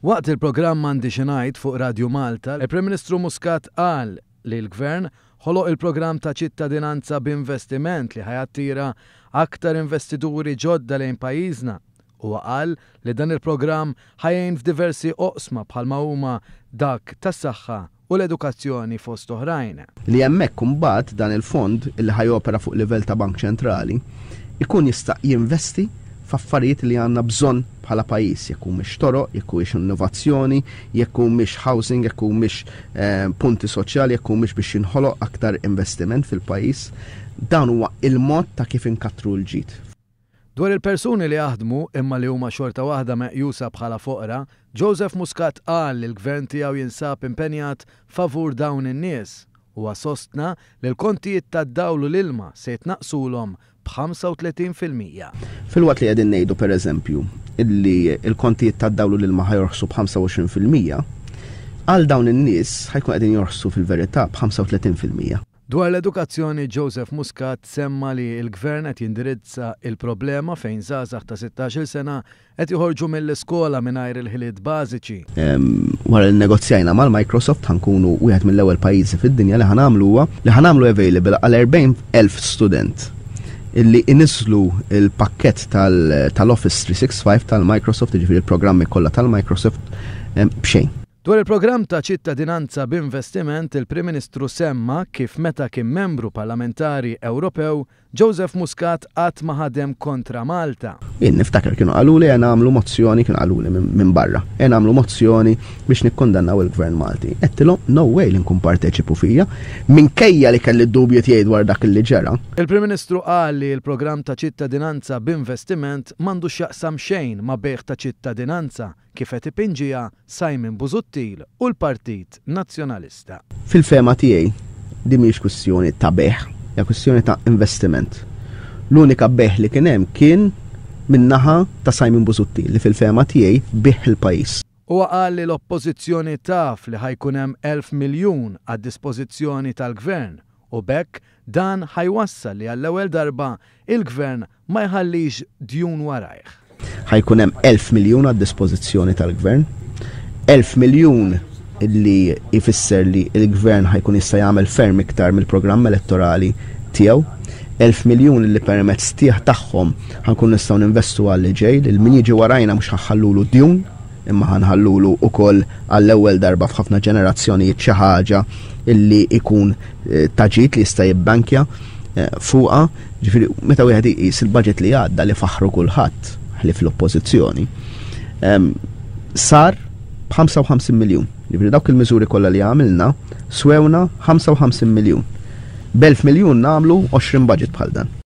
Waqt il-programm M'għandi xi ngħid fuq Radio Malta, il-Prim Ministru Muscat qal li l-Gvern ħoloq il-programm ta' ċittadinanza b'investiment li ħajattira aktar investituri ġodda lejn pajjiżna. Huwa qal li dan il-programm ħajjin f'diversi oqsma bħalma huma dak tas-saħħa u l-edukazzjoni fost oħrajn. Li hemmhekk imbagħad dan il-fond li ħajopera fuq livell ta' Bank Ċentrali ikun jista' jinvesti f'affarijiet li għandna bżonn bħala pajjiż, jekk mhix toroq, jekk mhix innovazzjoni, jekk mhix housing, jekk mhix punti soċjali, jekk mhix biex jinħoloq aktar investiment fil-pajjiż. Dan huwa il-mod ta' kif inkattru l-ġid. Dwar il-persuni li jaħdmu imma li huma xorta waħda meqjusa bħala foqra, Joseph Muscat qal li l-Gvern tiegħu jinsab impenjat favur dawn in-nies. Huwa sostna li l-kontijiet tad-dawl u l-ilma se jitnaqsulhom b'35%. Fil-waqt li qegħdin ngħidu pereżempju illi l-kontijiet tad-dawl u l-ilma ħajorħsu b'25%, għal dawn in-nies ħajkun qegħdin jorħsu fil-verità b'35%. Dwar l-edukazzjoni, Joseph Muscat semma li l-Gvern qed jindirizza il-problema fejn żgħażagħ ta' 16-il sena qed joħorġu mill-iskola mingħajr il-ħiliet bażiċi. Wara li negozjajna mal-Microsoft ħankunu wieħed mill-ewwel pajjiżi fid-dinja li ħanamlu available għal 40,000 student illi inislu il-pakkett tal-Office 365 tal-Microsoft, jiġifieri il-programmi kollha tal-Microsoft b'xejn. Dwar il-programm ta' ċittadinanza b'investiment, il-Prim Ministru semma kif meta kien membru parlamentari Ewropew, Joseph Muscat qatt ma ħadem kontra Malta. Jien niftakar kienu qaluli nagħmlu mozzjoni, kienu qaluli minn barra. Nagħmlu mozzjoni biex nikkondannaw il-Gvern Malti. Qedtilhom no way li nkun parteċipu fija, minkejja li kelli dubju tiegħi dwar dak li ġara. Il-Prim Ministru qal li l-programm ta' ċittadinanza b'investiment m'għandux jaqsam xejn ma' bejgħ ta' ċittadinanza kif qed ipinġiha Simon Busuttil u l-Partit Nazzjonalista. Fil-fema tiegħi di mhix kwistjoni ta' beħ, hija kwistjoni ta' investiment. L-unika beħ li kien hemm kien min-naħa ta' Simon Busuttil li fil-fema tiegħi beħ il-pajjiż. Huwa qal li l-Oppożizzjoni taf li ħajkun hemm 1,000 miljun għad-dispożizzjoni tal-Gvern u bekk dan ħajwassal li għall-ewwel darba il-Gvern ma jħallix djun warajh. Ħajkun hemm 1,000 miljun għad-dispożizzjoni tal-Gvern, 1,000 miljun illi jfisser li il-Gvern ħajkun jista' jagħmel ferm iktar mill-programm elettorali tiegħu, 1,000 miljun illi permezz tagħhom ħankun nistgħu ninvestu għal ġej, lil min jiġi warajna mhux ħaħallulu djun, imma ħanħallulu wkoll għall-ewwel darba f'ħafna ġenerazzjonijiet xi ħaġa illi ikun taġit li jista' jibbankja fuqha, ġifieri meta wieħed iqis il-budget li għadda li faħru kulħadd ħli fl-oppożizzjoni, sar b'55 miljun. Ġifieri dawk il-miżuri kollha li għamilna swewna 55 miljun. B'1,000 miljun nagħmlu 20 budget bħal dan.